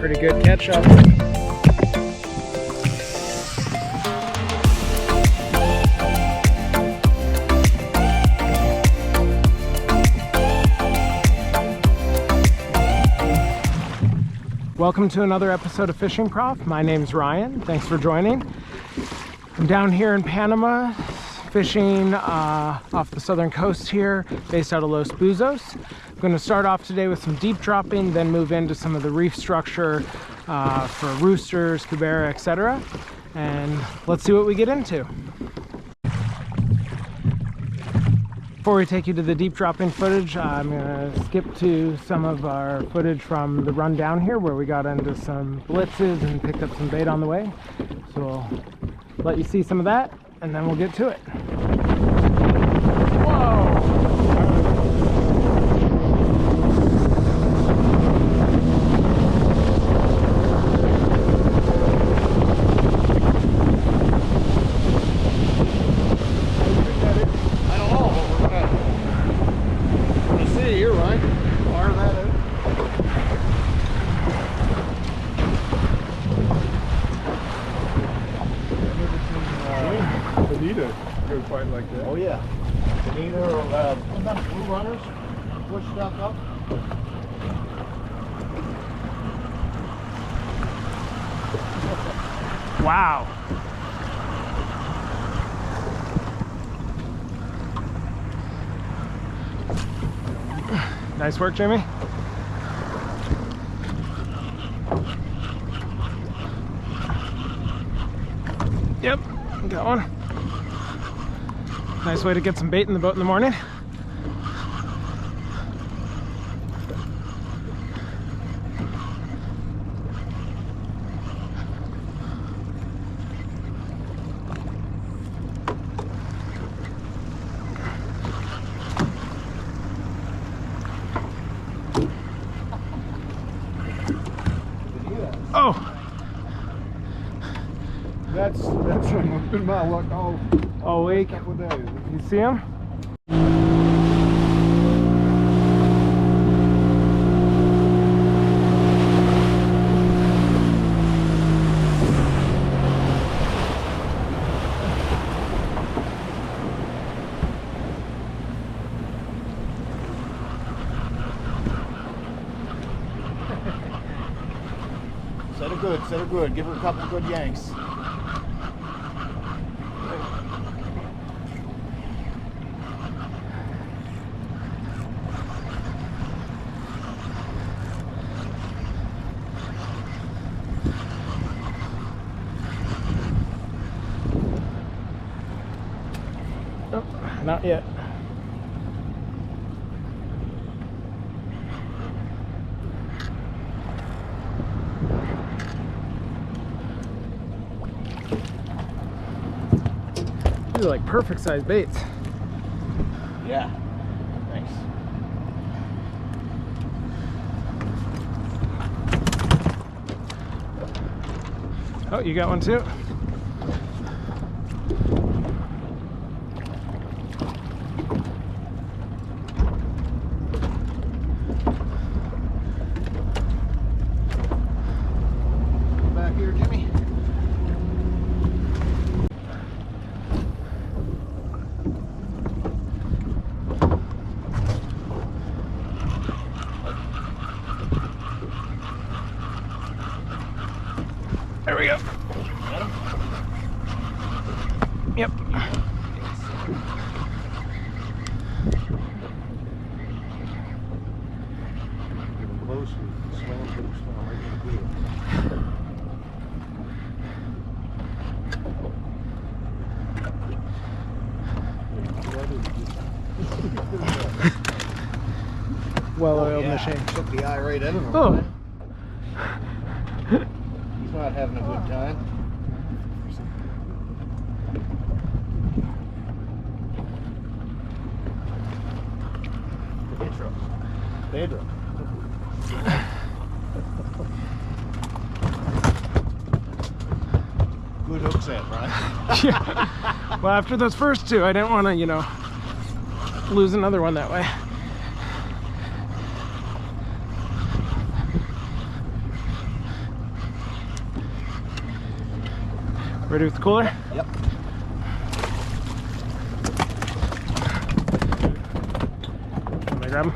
Pretty good catch up. Welcome to another episode of Fishing Prof. My name's Ryan. Thanks for joining. I'm down here in Panama fishing off the southern coast here, based out of Los Buzos. I'm going to start off today with some deep dropping, then move into some of the reef structure for roosters, cubera, etc. And let's see what we get into. Before we take you to the deep dropping footage, I'm going to skip to some of our footage from the run down here where we got into some blitzes and picked up some bait on the way. So we'll let you see some of that and then we'll get to it. Quite like that. Oh yeah. Bonita or blue runners, push stuff up. Wow. Nice work, Jimmy. Yep, got one. Nice way to get some bait in the boat in the morning. Oh! That's been my luck all week. Couple days. You see him? Set her good. Give her a couple good yanks. Nope, not yet. These are like perfect size baits. Yeah. Thanks. Oh, you got one too? Back here, Jimmy. There we go. Yep. Close and slam, put her smell right in the good. Well-oiled machine. Took the eye right out of him. Oh. He's not having a good time. Pedro. Good hook set, right? Yeah. Well, after those first two, I didn't want to, you know, lose another one that way. Ready with the cooler? Yep. Let me grab them.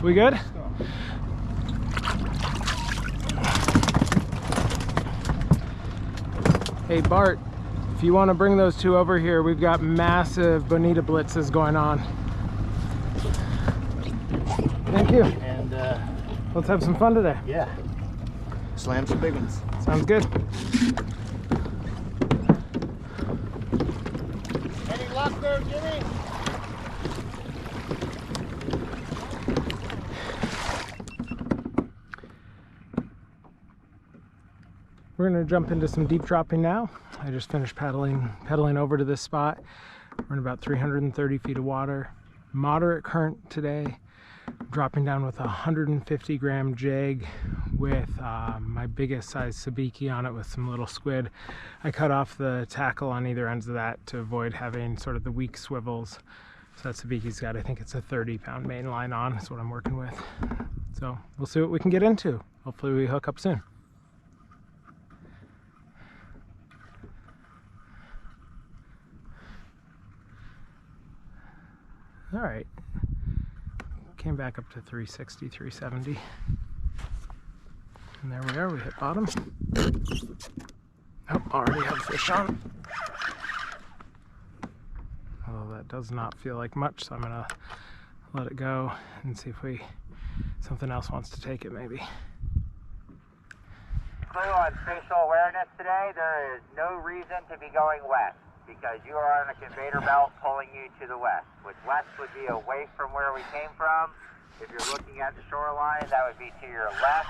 We good? Hey Bart, if you want to bring those two over here, we've got massive bonita blitzes going on. Thank you. And let's have some fun today. yeah, slam some big ones. Sounds good. Any luck there, Jimmy? We're gonna jump into some deep dropping now. I just finished pedaling over to this spot. We're in about 330 feet of water. Moderate current today. Dropping down with a 150 gram jig with my biggest size sabiki on it with some little squid. I cut off the tackle on either ends of that to avoid having sort of the weak swivels. So that sabiki's got, I think it's a 30-pound main line on. That's what I'm working with. So we'll see what we can get into. Hopefully we hook up soon. All right, came back up to 360, 370. And there we are, we hit bottom. Oh, already have fish on. Although that does not feel like much, so I'm gonna let it go and see if something else wants to take it maybe. Clue on spatial awareness today, there is no reason to be going west, because you are on a conveyor belt pulling you to the west, which west would be away from where we came from. If you're looking at the shoreline, that would be to your left.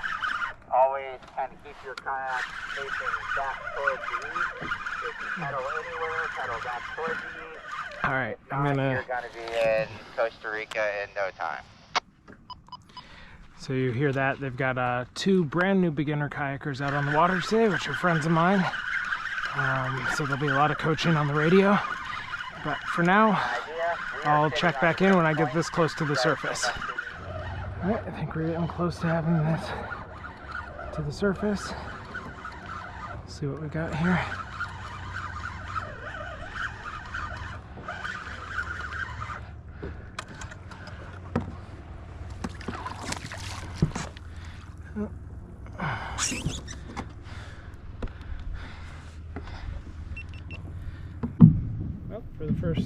Always kind of keep your kayak facing back towards the east. If you pedal anywhere, pedal back towards the east. All right, You're gonna be in Costa Rica in no time. So you hear that, they've got two brand new beginner kayakers out on the water today, which are friends of mine. So there'll be a lot of coaching on the radio. But for now, I'll check back in when I get this close to the surface. All right, I think we're getting close to having this to the surface. Let's see what we got here. Well, for the first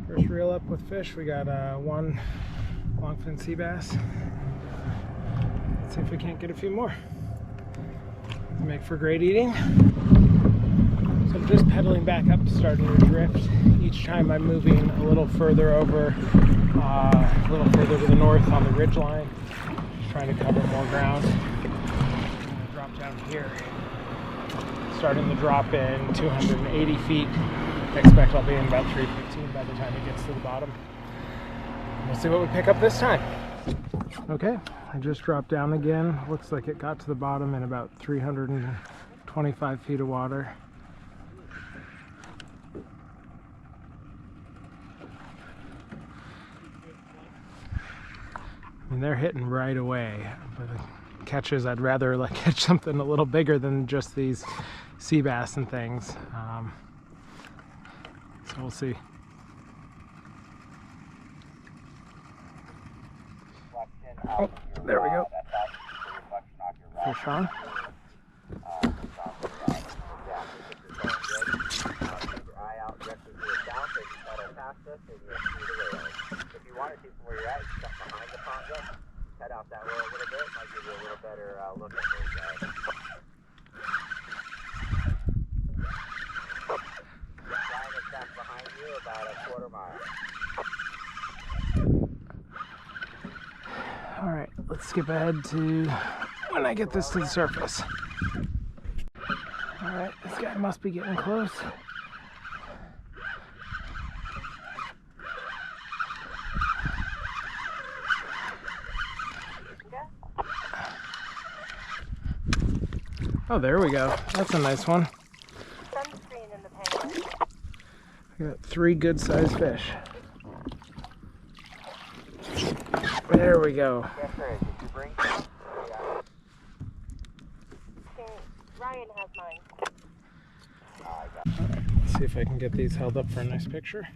reel up with fish, we got one longfin sea bass. Let's see if we can't get a few more. Make for great eating. So I'm just pedaling back up, starting to drift. Each time I'm moving a little further over, a little further to the north on the ridge line. Just trying to cover more ground. Drop down here. Starting the drop in 280 feet. I expect I'll be in about 315 by the time it gets to the bottom. We'll see what we pick up this time. Okay, I just dropped down again. Looks like it got to the bottom in about 325 feet of water. I mean, they're hitting right away. But the catches, I'd rather like catch something a little bigger than just these sea bass and things. So we'll see. Oh, there we go. Fish on. If you wanted to, from where you're at, you step behind the pongo, head out that way a little bit, might give you a little better look at those guys. Ryan is back behind you about a quarter mile. All right, let's skip ahead to when I get this to the surface. All right, this guy must be getting close. Oh, there we go. That's a nice one. Sunscreen in the penguin. We got 3 good-sized fish. There we go. Yes, sir. Did you bring some? Ryan has mine. Let's see if I can get these held up for a nice picture.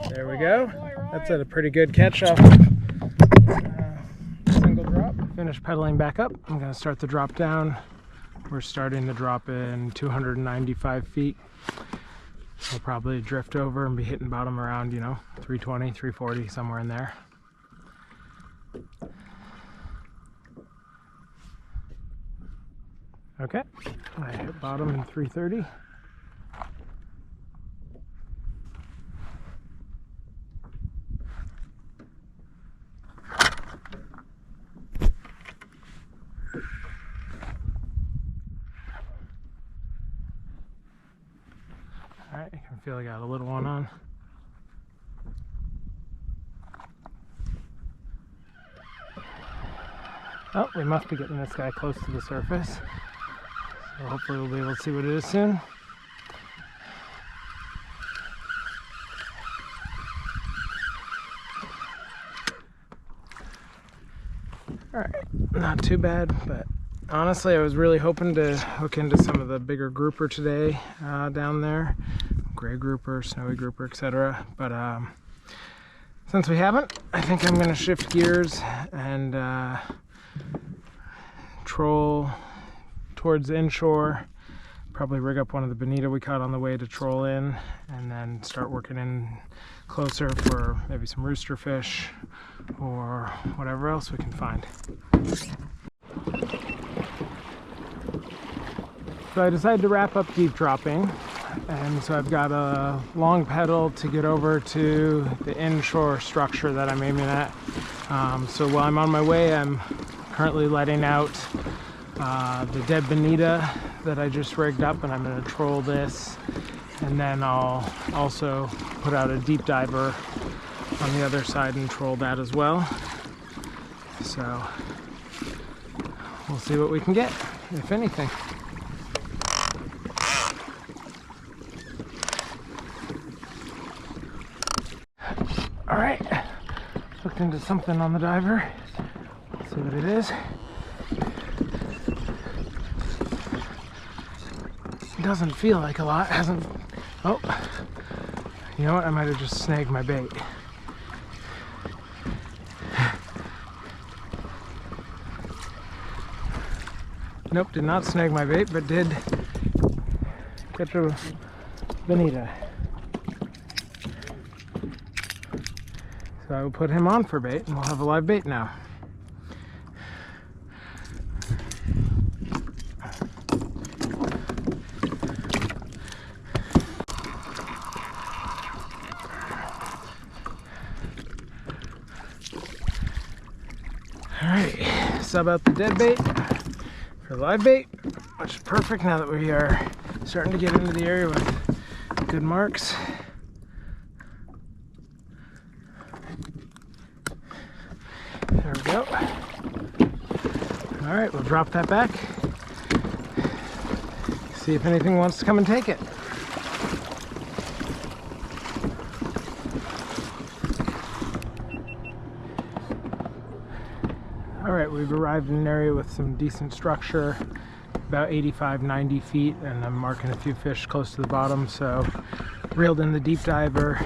There we go. That's a pretty good catch off single drop. Finish pedaling back up. I'm going to start the drop down. We're starting the drop in 295 feet. We'll probably drift over and be hitting bottom around, 320, 340, somewhere in there. Okay, I hit bottom in 330. Alright, I can feel I got a little one on. Oh, we must be getting this guy close to the surface. So hopefully we'll be able to see what it is soon. Alright, not too bad, but honestly I was really hoping to hook into some of the bigger grouper today down there. Gray grouper, snowy grouper, etc. But since we haven't, I think I'm going to shift gears and troll towards inshore. Probably rig up one of the bonita we caught on the way to troll in, and then start working in closer for maybe some rooster fish or whatever else we can find. So I decided to wrap up deep dropping, and so I've got a long pedal to get over to the inshore structure that I'm aiming at. So while I'm on my way, I'm currently letting out the dead bonita that I just rigged up, and I'm going to troll this, and then I'll also put out a deep diver on the other side and troll that as well. So we'll see what we can get, if anything. Alright, hooked into something on the diver. Let's see what it is. It doesn't feel like a lot, hasn't. Oh, you know what? I might have just snagged my bait. Nope, did not snag my bait, but did catch a bonita. So I will put him on for bait, and we'll have a live bait now. Alright, sub out the dead bait for live bait, which is perfect now that we are starting to get into the area with good marks. There we go. Alright, we'll drop that back. See if anything wants to come and take it. Alright, we've arrived in an area with some decent structure, about 85-90 feet, and I'm marking a few fish close to the bottom, so reeled in the deep diver,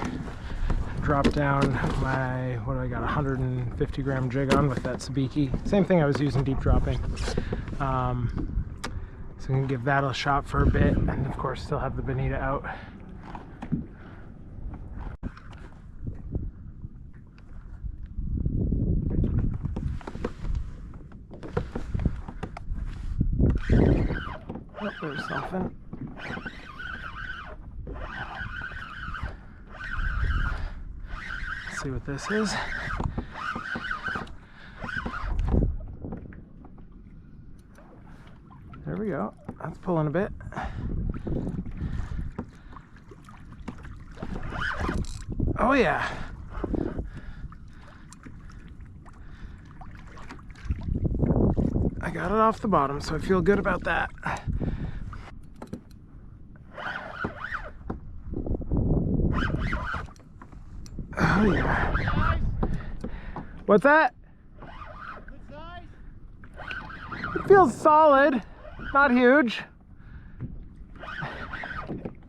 dropped down my, what do I got, 150 gram jig on with that sabiki. Same thing I was using deep dropping. So I'm going to give that a shot for a bit, and of course still have the bonita out. Oh, there's something. Let's see what this is. There we go. That's pulling a bit. Oh yeah, got it off the bottom, so I feel good about that. Oh yeah. What's that? It feels solid, not huge.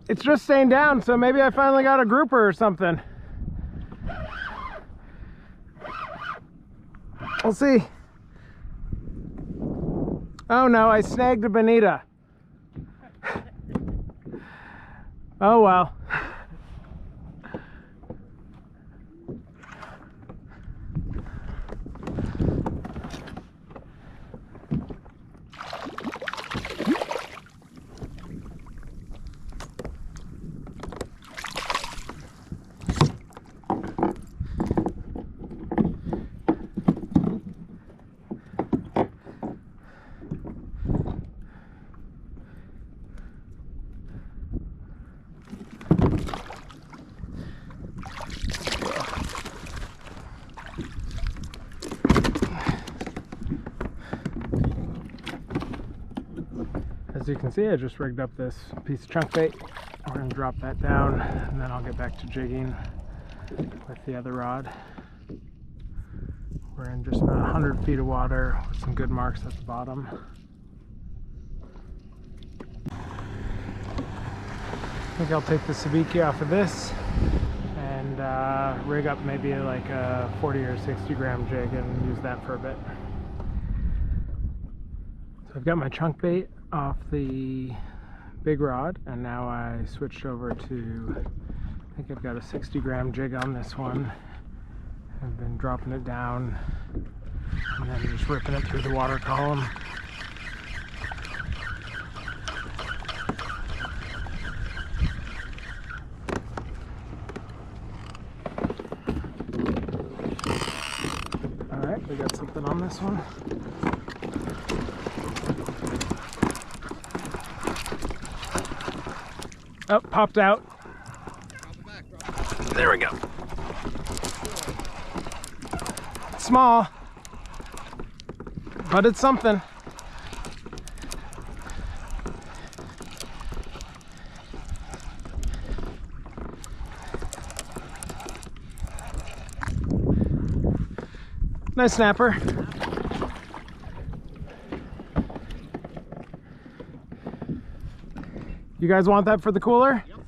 It's just staying down, so maybe I finally got a grouper or something. We'll see. Oh no, I snagged a bonita. Oh well. As you can see, I just rigged up this piece of chunk bait. We're going to drop that down, and then I'll get back to jigging with the other rod. We're in just about 100 feet of water with some good marks at the bottom. I think I'll take the sabiki off of this and rig up maybe like a 40 or 60 gram jig and use that for a bit. So I've got my chunk bait off the big rod, and now I switched over to, I think I've got a 60 gram jig on this one. I've been dropping it down and then just ripping it through the water column. Alright, we got something on this one. Oh, popped out. There we go. Small, but it's something. Nice snapper. You guys want that for the cooler? Yep.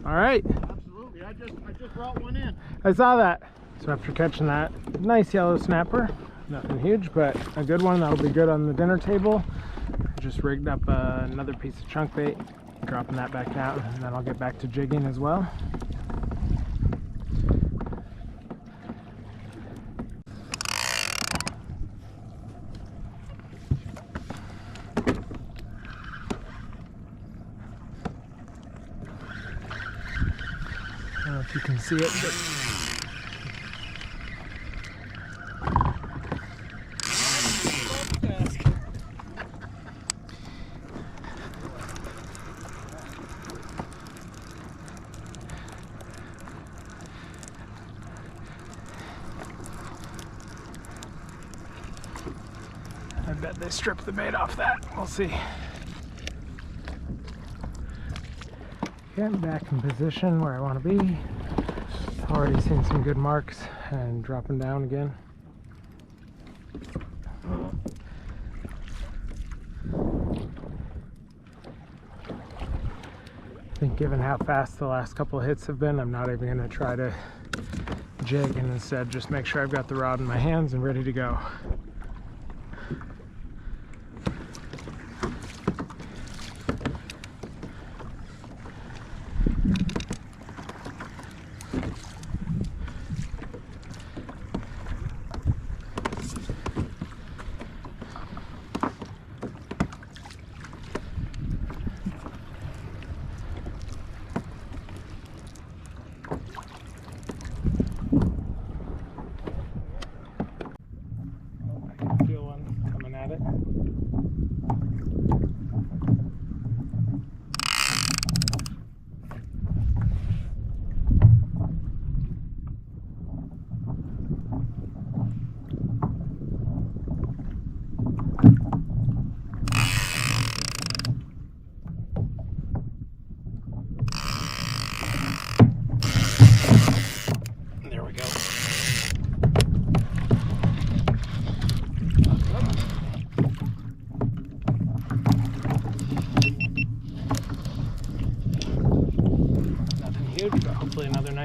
All right. Absolutely. I just brought one in. I saw that. So after catching that nice yellow snapper, nothing huge, but a good one that'll be good on the dinner table. I just rigged up another piece of chunk bait, dropping that back down, and then I'll get back to jigging as well. I don't know if you can see it, but I bet they stripped the bait off that. We'll see. Getting back in position where I want to be. Already seen some good marks and dropping down again. I think given how fast the last couple of hits have been, I'm not even going to try to jig, and instead just make sure I've got the rod in my hands and ready to go. Feel one coming at it.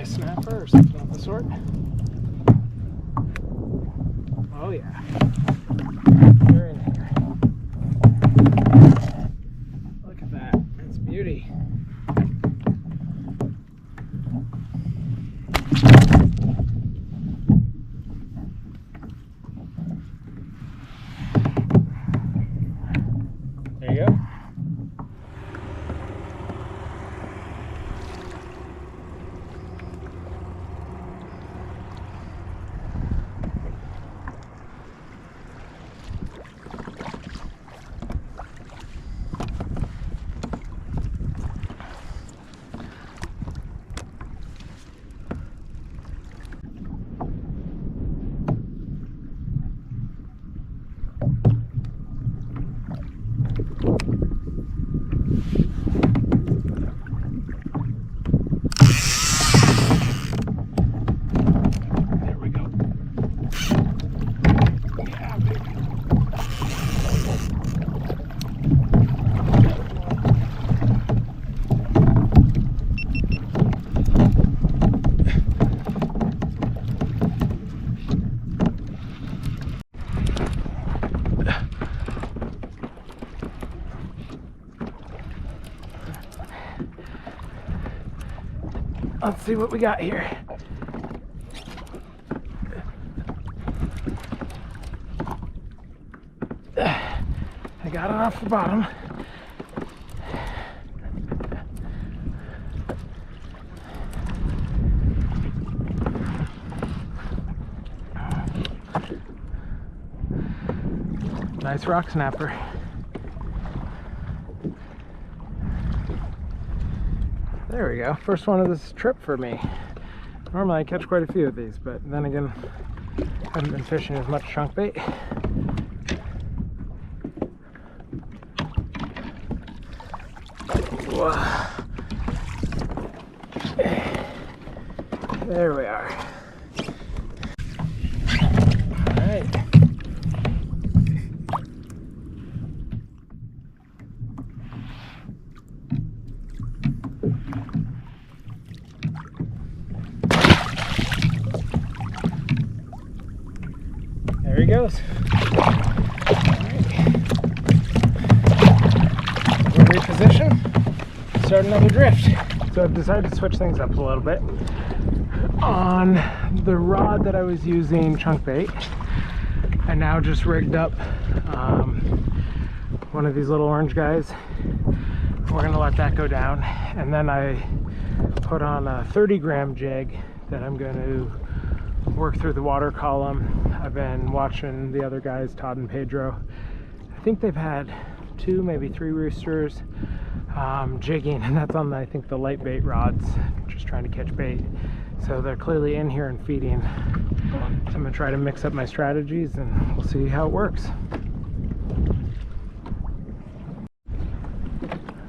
nice snapper or something of the sort. Oh yeah. They're in here. Look at that. That's beauty. There you go. There we go. Yeah, baby. Let's see what we got here. I got it off the bottom. Nice rock snapper. There we go. First one of this trip for me. Normally I catch quite a few of these, but then again, I haven't been fishing as much chunk bait. Whoa. There we are. All right. There he goes. Alright. We'll reposition, start another drift. So I've decided to switch things up a little bit. On the rod that I was using, chunk bait, I now just rigged up one of these little orange guys. We're gonna let that go down, and then I put on a 30-gram jig that I'm going to work through the water column. I've been watching the other guys, Todd and Pedro. I think they've had 2, maybe 3 roosters jigging, and that's on, I think, the light bait rods, just trying to catch bait. So they're clearly in here and feeding. So I'm going to try to mix up my strategies, and we'll see how it works.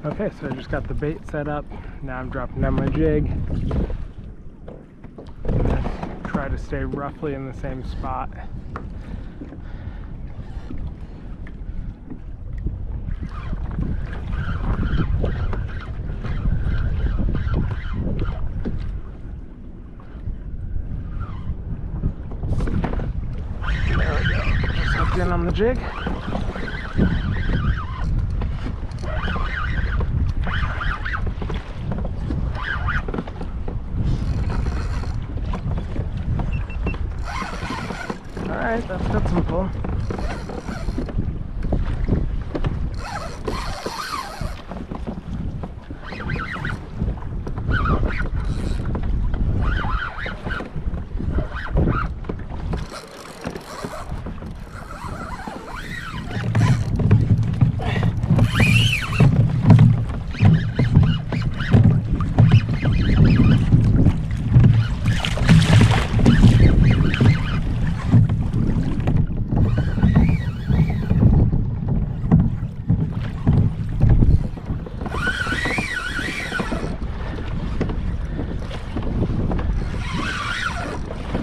Okay, so I just got the bait set up. Now I'm dropping down my jig. Try to stay roughly in the same spot. There we go. Just hooked in on the jig. Alright, that's got some pull.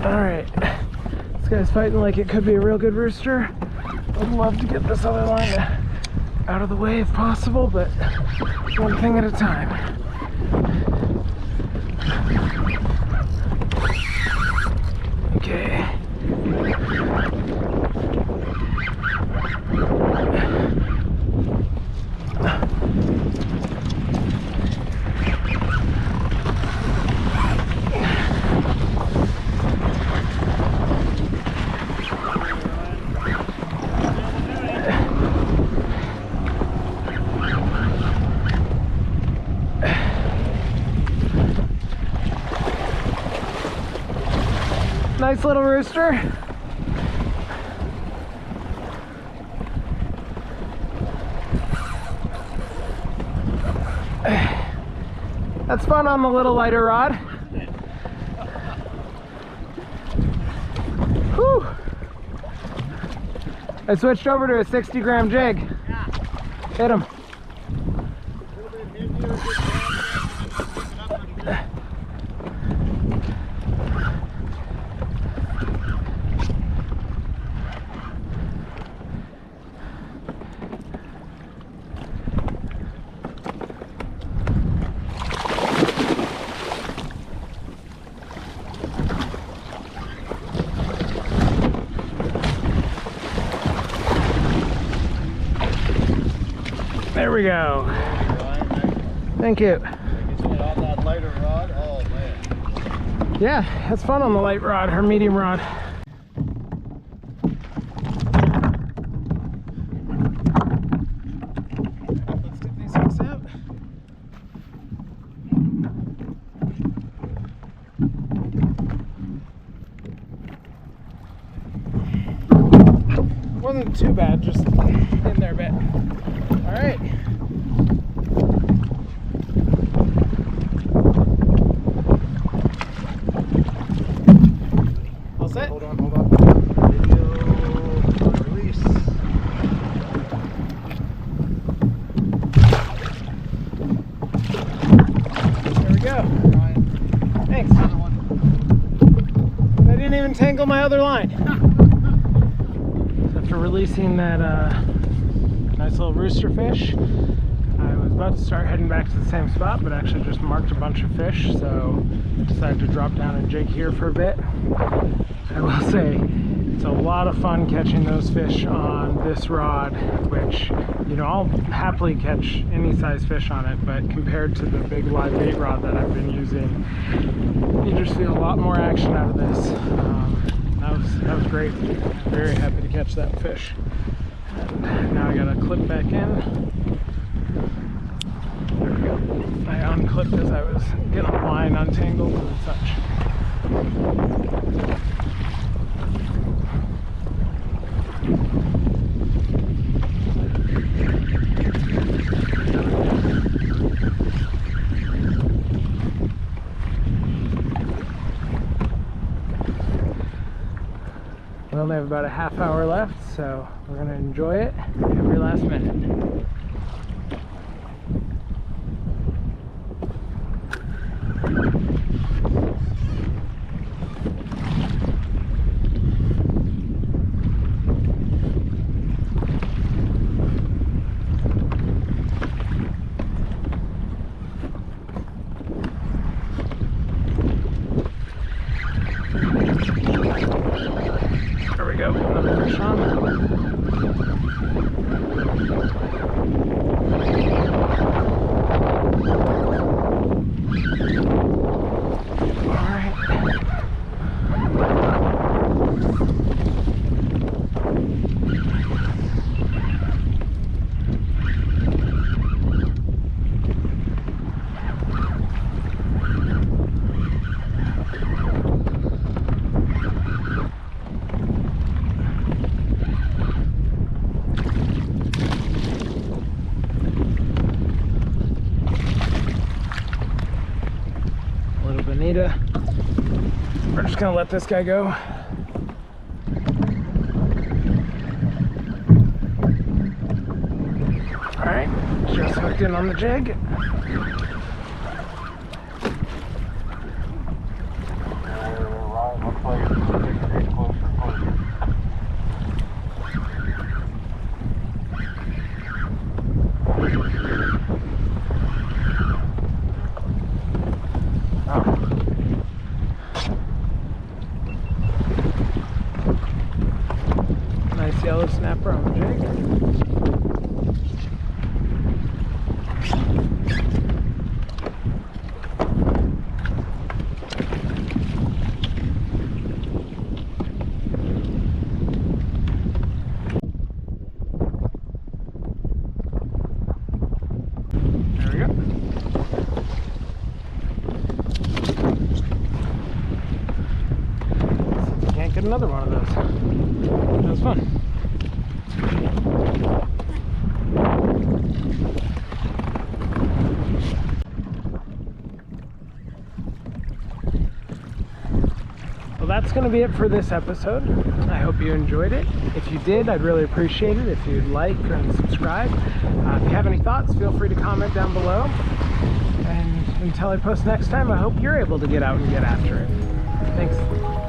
Alright, this guy's fighting like it could be a real good rooster. I'd love to get this other line out of the way if possible, but one thing at a time. Nice little rooster. That's fun on the little lighter rod. Whew. I switched over to a 60-gram jig. Hit him. There we go. Thank you. On that lighter rod, oh man. Yeah, it's fun on the light rod or medium rod. Let's get these hooks out. Wasn't too bad, just in there a bit. All right. All set? Hold on. Video release. There we go. Thanks. I didn't even tangle my other line. After releasing that nice little rooster fish, I was about to start heading back to the same spot, but actually just marked a bunch of fish, so I decided to drop down and jig here for a bit. I will say, it's a lot of fun catching those fish on this rod, which, you know, I'll happily catch any size fish on it, but compared to the big live bait rod that I've been using, you just feel a lot more action out of this. That was great. Very happy to catch that fish. And now I gotta clip back in. There we go. I unclipped as I was getting the line untangled and such. We only have about a half hour left, so we're going to enjoy it every last minute. There we go, another fish on. Alright. We're just gonna let this guy go. All right, just hooked in on the jig. Ryan, looks like it's getting closer and closer. Nice yellow snapper on the jig. There we go. another one of those. That was fun. Well, that's going to be it for this episode. I hope you enjoyed it. If you did, I'd really appreciate it if you'd like and subscribe. If you have any thoughts, feel free to comment down below. And until I post next time, I hope you're able to get out and get after it. Thanks.